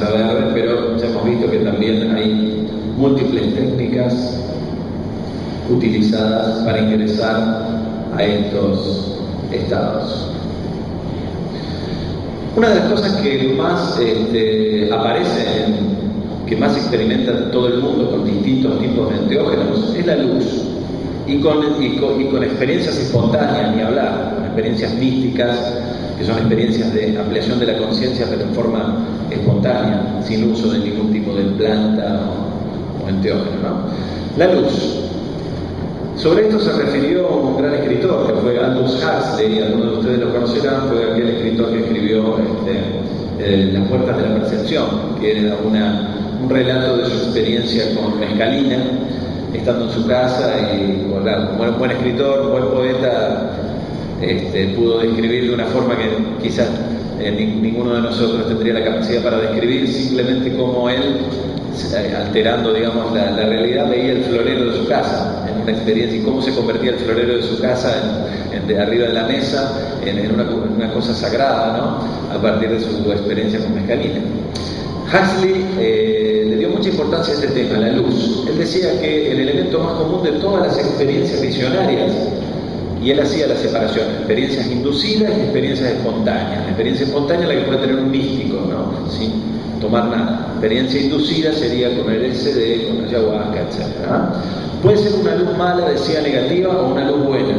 infraverde, pero ya hemos visto que también hay múltiples técnicas utilizadas para ingresar a estos estados. Una de las cosas que más aparece, que más experimenta todo el mundo con distintos tipos de enteógenos, es la luz. Y con experiencias espontáneas, ni hablar, con experiencias místicas, que son experiencias de ampliación de la conciencia, pero en forma espontánea, sin uso de ningún tipo de planta o enteógeno, ¿no? La luz. Sobre esto se refirió un gran escritor, que fue Aldous Huxley, algunos de ustedes lo conocerán, fue aquel escritor que escribió Las puertas de la percepción, que era un relato de su experiencia con mescalina, estando en su casa, y bueno, como buen escritor, buen poeta, pudo describir de una forma que quizás ninguno de nosotros tendría la capacidad para describir, simplemente como él, alterando, digamos, la realidad, veía el florero de su casa, en una experiencia, y cómo se convertía el florero de su casa de arriba de la mesa en una cosa sagrada, ¿no? A partir de su experiencia con mescalina. Huxley le dio mucha importancia a este tema, la luz. Él decía que el elemento más común de todas las experiencias visionarias, y él hacía la separación, experiencias inducidas y experiencias espontáneas. La experiencia espontánea es la que puede tener un místico, ¿no? Sin tomar nada. Experiencia inducida sería con el LSD, con ayahuasca, etc. Puede ser una luz mala, decía, negativa, o una luz buena.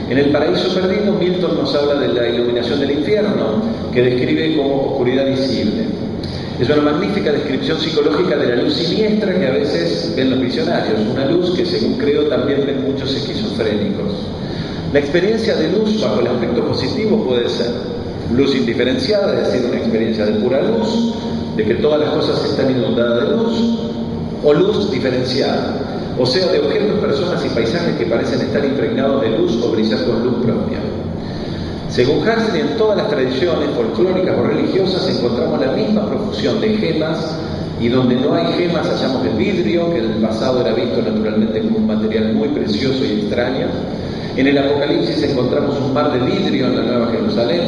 En El Paraíso Perdido, Milton nos habla de la iluminación del infierno, que describe como oscuridad visible. Es una magnífica descripción psicológica de la luz siniestra que a veces ven los visionarios, una luz que, según creo, también ven muchos esquizofrénicos. La experiencia de luz bajo el aspecto positivo puede ser luz indiferenciada, es decir, una experiencia de pura luz, de que todas las cosas están inundadas de luz, o luz diferenciada, o sea, de objetos, personas y paisajes que parecen estar impregnados de luz o brillar con luz propia. Según Huxley, en todas las tradiciones folclóricas o religiosas encontramos la misma profusión de gemas, y donde no hay gemas hallamos el vidrio, que en el pasado era visto naturalmente como un material muy precioso y extraño. En el Apocalipsis encontramos un mar de vidrio en la Nueva Jerusalén,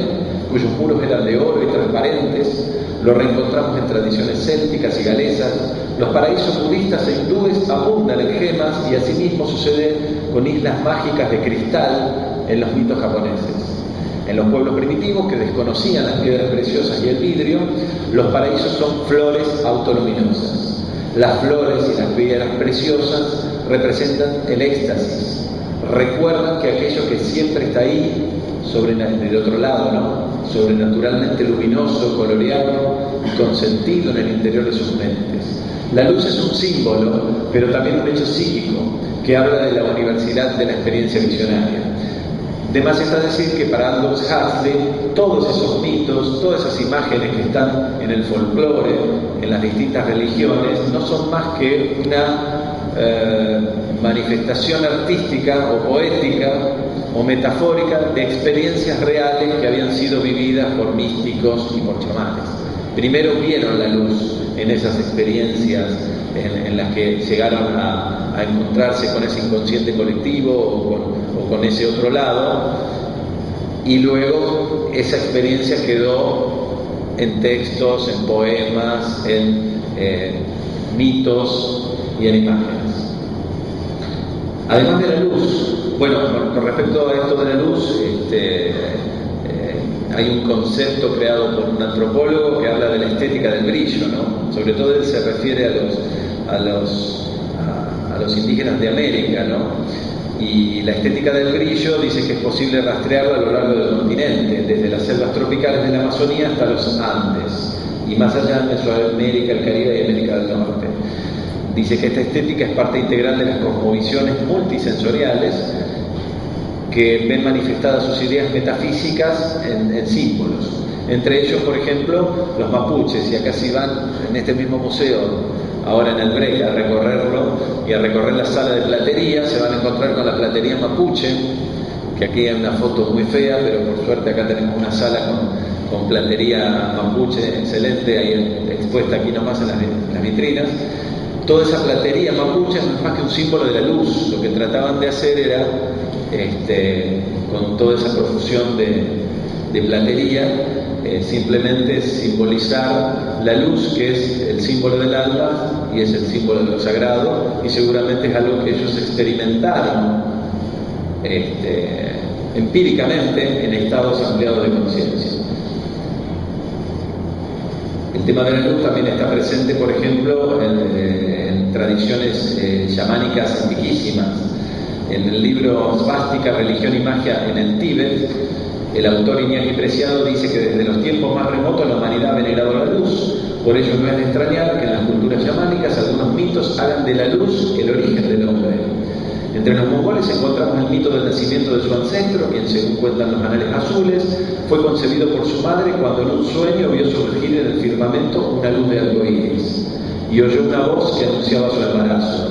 cuyos muros eran de oro y transparentes. Lo reencontramos en tradiciones célticas y galesas. Los paraísos budistas e hindúes abundan en gemas, y asimismo sucede con islas mágicas de cristal en los mitos japoneses. En los pueblos primitivos que desconocían las piedras preciosas y el vidrio, los paraísos son flores autoluminosas. Las flores y las piedras preciosas representan el éxtasis. Recuerdan que aquello que siempre está ahí, del otro lado, ¿no? Sobrenaturalmente luminoso, coloreado y consentido en el interior de sus mentes. La luz es un símbolo, pero también un hecho psíquico que habla de la universalidad de la experiencia visionaria. De más está decir que para Aldous Huxley todos esos mitos, todas esas imágenes que están en el folclore, en las distintas religiones, no son más que una manifestación artística o poética o metafórica de experiencias reales que habían sido vividas por místicos y por chamanes. Primero vieron la luz en esas experiencias en las que llegaron a encontrarse con ese inconsciente colectivo o con ese otro lado, y luego esa experiencia quedó en textos, en poemas, en mitos y en imágenes. Además de la luz, bueno, con respecto a esto de la luz, hay un concepto creado por un antropólogo que habla de la estética del brillo, ¿no? Sobre todo él se refiere a los indígenas de América, ¿no? Y la estética del brillo dice que es posible rastrearla a lo largo del continente, desde las selvas tropicales de la Amazonía hasta los Andes, y más allá en Mesoamérica, el Caribe y América del Norte. Dice que esta estética es parte integral de las cosmovisiones multisensoriales que ven manifestadas sus ideas metafísicas en símbolos. Entre ellos, por ejemplo, los mapuches, y acá si van en este mismo museo, ahora en el break, a recorrerlo y a recorrer la sala de platería, se van a encontrar con la platería mapuche, que aquí hay una foto muy fea, pero por suerte acá tenemos una sala con platería mapuche excelente, ahí expuesta aquí nomás en las vitrinas. Toda esa platería mapuche no es más que un símbolo de la luz. Lo que trataban de hacer era, con toda esa profusión de platería, simplemente simbolizar la luz, que es el símbolo del alma y es el símbolo de lo sagrado, y seguramente es algo que ellos experimentaron empíricamente en estados ampliados de conciencia. El tema de la luz también está presente, por ejemplo, en tradiciones chamánicas antiquísimas. En el libro Svástica, Religión y Magia en el Tíbet, el autor Iñaki Preciado dice que desde los tiempos más remotos la humanidad ha venerado la luz. Por ello no es de extrañar que en las culturas chamánicas algunos mitos hagan de la luz el origen del hombre. Entre los mongoles encontramos el mito del nacimiento de su ancestro, quien, según cuentan los anales azules, fue concebido por su madre cuando en un sueño vio surgir en el firmamento una luz de arcoíris y oyó una voz que anunciaba su embarazo.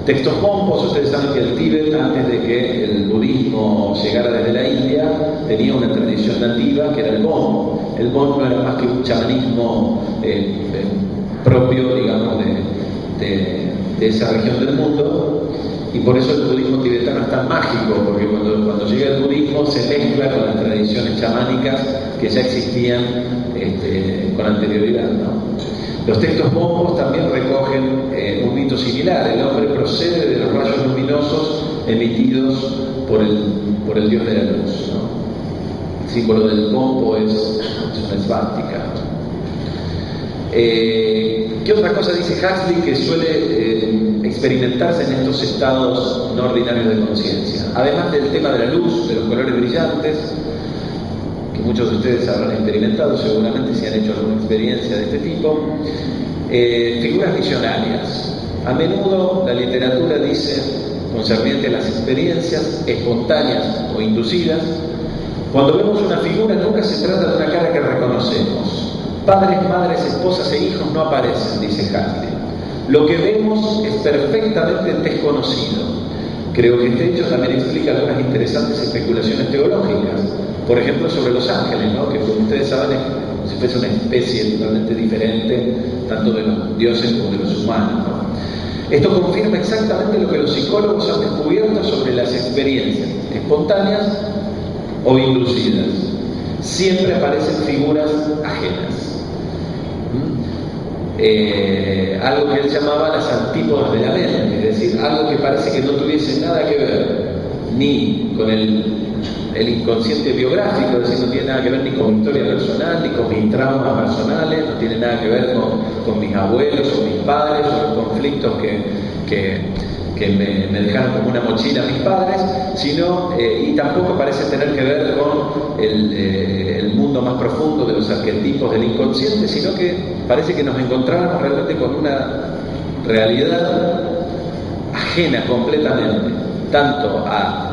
Textos monpos, ustedes saben que el Tíbet, antes de que el budismo llegara desde la India, tenía una tradición nativa que era el Bon. El Bon no era más que un chamanismo propio, digamos, de esa región del mundo, y por eso el budismo tibetano es tan mágico, porque cuando llega el budismo se mezcla con las tradiciones chamánicas que ya existían con anterioridad, ¿no? Los textos monpos también recogen un mito similar. El hombre procede de los rayos luminosos emitidos por el dios de la luz, ¿no? El símbolo del monpo es una svástica. ¿Qué otra cosa dice Huxley que suele experimentarse en estos estados no ordinarios de conciencia? Además del tema de la luz, de los colores brillantes, que muchos de ustedes habrán experimentado seguramente si han hecho alguna experiencia de este tipo, figuras visionarias. A menudo la literatura dice, concerniente a las experiencias espontáneas o inducidas, cuando vemos una figura nunca se trata de una cara que reconocemos. Padres, madres, esposas e hijos no aparecen, dice Huxley. Lo que vemos es perfectamente desconocido. Creo que este hecho también explica algunas interesantes especulaciones teológicas, por ejemplo sobre los ángeles, ¿no? Que como ustedes saben es como si fuese una especie totalmente diferente, tanto de los dioses como de los humanos, ¿no? Esto confirma exactamente lo que los psicólogos han descubierto sobre las experiencias espontáneas o inducidas. Siempre aparecen figuras ajenas. Algo que él llamaba las antípodas de la mente, es decir, algo que parece que no tuviese nada que ver ni con el inconsciente biográfico, es decir, no tiene nada que ver ni con mi historia personal, ni con mis traumas personales, no tiene nada que ver con mis abuelos o mis padres o los conflictos que me dejaron como una mochila a mis padres, sino, y tampoco parece tener que ver con el mundo más profundo de los arquetipos del inconsciente, sino que parece que nos encontramos realmente con una realidad ajena completamente, tanto a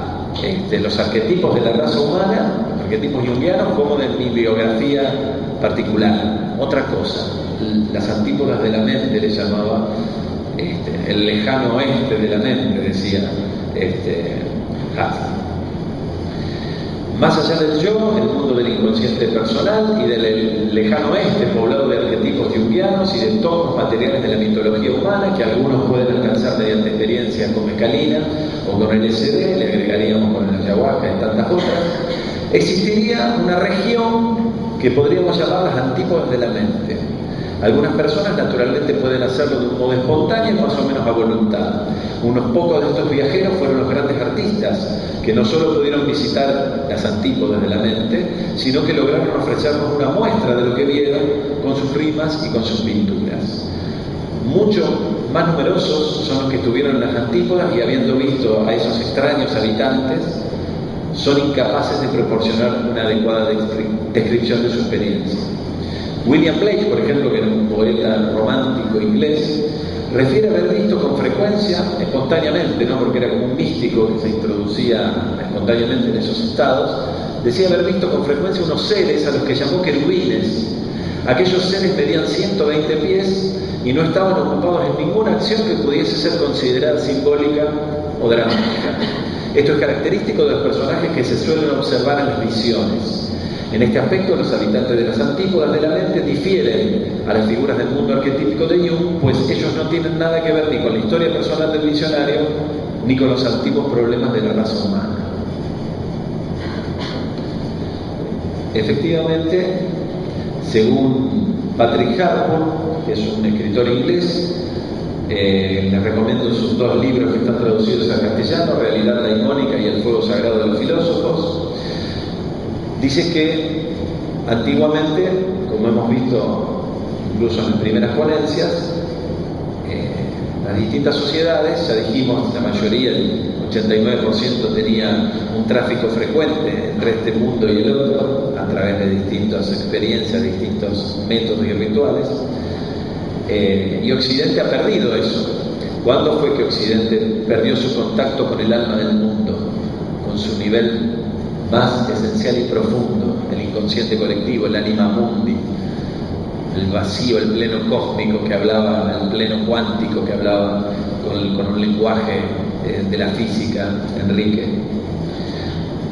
los arquetipos de la raza humana, los arquetipos junguianos, como de mi biografía particular. Otra cosa, las antípodas de la mente le llamaba el lejano oeste de la mente, decía Huxley. Más allá del yo, el mundo del inconsciente personal y del lejano oeste, poblado de arquetipos junguianos y de tonos materiales de la mitología humana, que algunos pueden alcanzar mediante experiencias con mescalina o con LSD, le agregaríamos con el ayahuasca y tantas otras, existiría una región que podríamos llamar las antípodas de la mente. Algunas personas naturalmente pueden hacerlo de un modo espontáneo, más o menos a voluntad. Unos pocos de estos viajeros fueron los grandes artistas, que no solo pudieron visitar las antípodas de la mente, sino que lograron ofrecernos una muestra de lo que vieron con sus rimas y con sus pinturas. Mucho más numerosos son los que estuvieron en las antípodas y, habiendo visto a esos extraños habitantes, son incapaces de proporcionar una adecuada descripción de su experiencia. William Blake, por ejemplo, que era un poeta romántico inglés, refiere haber visto con frecuencia, espontáneamente, ¿no? Porque era como un místico que se introducía espontáneamente en esos estados, decía haber visto con frecuencia unos seres a los que llamó querubines. Aquellos seres medían 120 pies y no estaban ocupados en ninguna acción que pudiese ser considerada simbólica o dramática. Esto es característico de los personajes que se suelen observar en las visiones. En este aspecto, los habitantes de las antípodas de la mente difieren a las figuras del mundo arquetípico de Jung, pues ellos no tienen nada que ver ni con la historia personal del visionario, ni con los antiguos problemas de la raza humana. Efectivamente, según Patrick Harpur, que es un escritor inglés. Les recomiendo sus dos libros que están traducidos al castellano, Realidad Daimónica y El Fuego Sagrado de los Filósofos. Dice que antiguamente, como hemos visto incluso en las primeras ponencias, las distintas sociedades, ya dijimos, la mayoría, el 89% tenía un tráfico frecuente entre este mundo y el otro a través de distintas experiencias, distintos métodos y rituales. Y Occidente ha perdido eso. ¿Cuándo fue que Occidente perdió su contacto con el alma del mundo, con su nivel más esencial y profundo, el inconsciente colectivo, el anima mundi, el vacío, el pleno cósmico que hablaba, el pleno cuántico que hablaba con un lenguaje de la física, Enrique?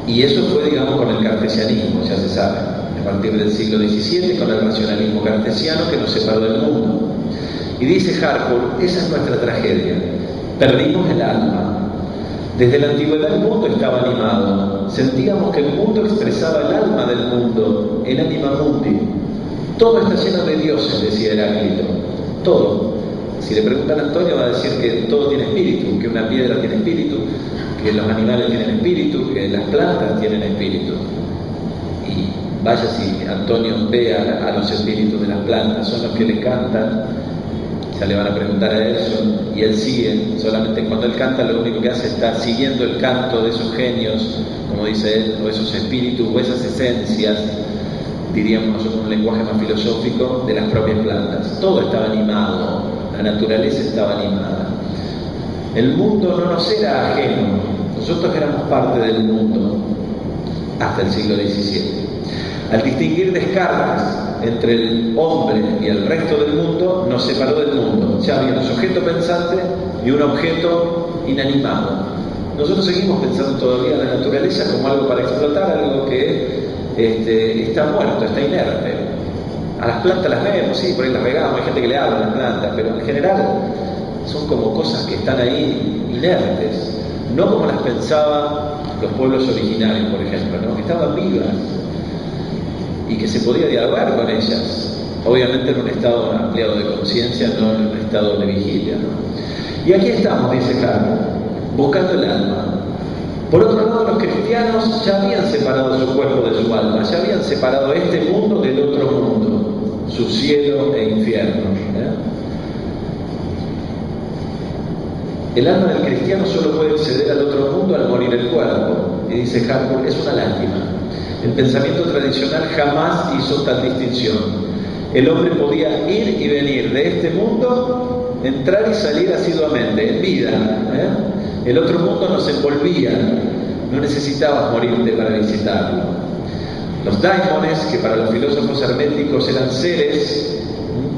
Y eso fue, digamos, con el cartesianismo, ya se sabe, a partir del siglo XVII, con el racionalismo cartesiano que nos separó del mundo. Y dice Harpur, esa es nuestra tragedia, perdimos el alma. Desde la antigüedad el mundo estaba animado, sentíamos que el mundo expresaba el alma del mundo, el anima mundi. Todo está lleno de dioses, decía Heráclito, todo. Si le preguntan a Antonio va a decir que todo tiene espíritu, que una piedra tiene espíritu, que los animales tienen espíritu, que las plantas tienen espíritu. Y vaya si Antonio ve a los espíritus de las plantas, son los que le cantan, ya le van a preguntar a eso, y él sigue, solamente cuando él canta lo único que hace es estar siguiendo el canto de esos genios, como dice él, o esos espíritus, o esas esencias, diríamos nosotros un lenguaje más filosófico, de las propias plantas. Todo estaba animado, la naturaleza estaba animada. El mundo no nos era ajeno, nosotros éramos parte del mundo hasta el siglo XVII. Al distinguir Descartes entre el hombre y el resto del mundo, nos separó del mundo. Ya había un sujeto pensante y un objeto inanimado. Nosotros seguimos pensando todavía en la naturaleza como algo para explotar, algo que está muerto, está inerte. A las plantas las vemos, sí, por ahí las regamos, hay gente que le habla a las plantas, pero en general son como cosas que están ahí inertes, no como las pensaban los pueblos originarios, por ejemplo, ¿no? Que estaban vivas y que se podía dialogar con ellas, obviamente en un estado ampliado de conciencia, no en un estado de vigilia, ¿no? Y aquí estamos, dice Harpur, buscando el alma. Por otro lado, los cristianos ya habían separado su cuerpo de su alma, ya habían separado este mundo del otro mundo, su cielo e infierno. El alma del cristiano solo puede acceder al otro mundo al morir el cuerpo. Y dice Harpur, es una lástima. El pensamiento tradicional jamás hizo tal distinción. El hombre podía ir y venir de este mundo, entrar y salir asiduamente, en vida. El otro mundo nos envolvía, no necesitabas morirte para visitarlo. Los daimones, que para los filósofos herméticos eran seres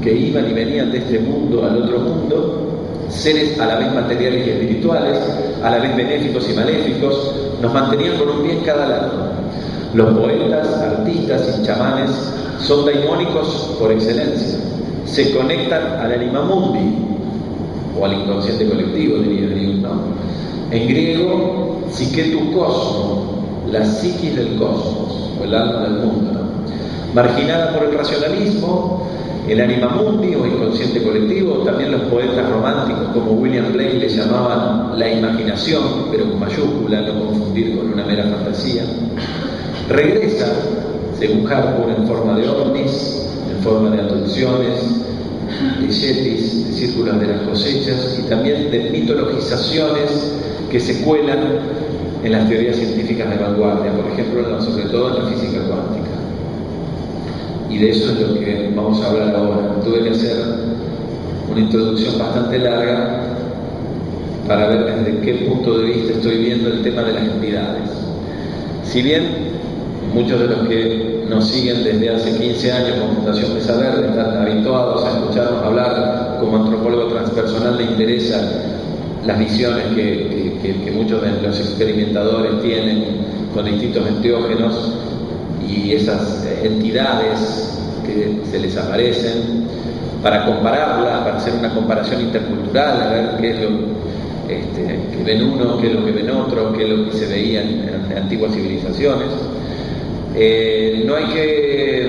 que iban y venían de este mundo al otro mundo, seres a la vez materiales y espirituales, a la vez benéficos y maléficos, nos mantenían con un pie en cada lado. Los poetas, artistas y chamanes son daimónicos por excelencia. Se conectan al anima mundi, o al inconsciente colectivo, diría Jung, ¿no? En griego, psique tu cosmo, la psiquis del cosmos, o el alma del mundo, ¿no? Marginada por el racionalismo, el anima mundi o inconsciente colectivo, también los poetas románticos como William Blake le llamaban la imaginación, pero con mayúscula, no confundir con una mera fantasía. Regresa, según Harpur, en forma de ovnis, en forma de aducciones, de yetis, de círculos de las cosechas y también de mitologizaciones que se cuelan en las teorías científicas de vanguardia, por ejemplo, sobre todo en la física cuántica. Y de eso es lo que vamos a hablar ahora. Tuve que hacer una introducción bastante larga para ver desde qué punto de vista estoy viendo el tema de las entidades. Si bien muchos de los que nos siguen desde hace 15 años con Fundación Mesa Verde están habituados a escucharnos hablar, como antropólogo transpersonal le interesa las visiones que muchos de los experimentadores tienen con distintos enteógenos y esas entidades que se les aparecen, para compararlas, para hacer una comparación intercultural, a ver qué es lo que ven uno, qué es lo que ven otro, qué es lo que se veía en antiguas civilizaciones. No hay que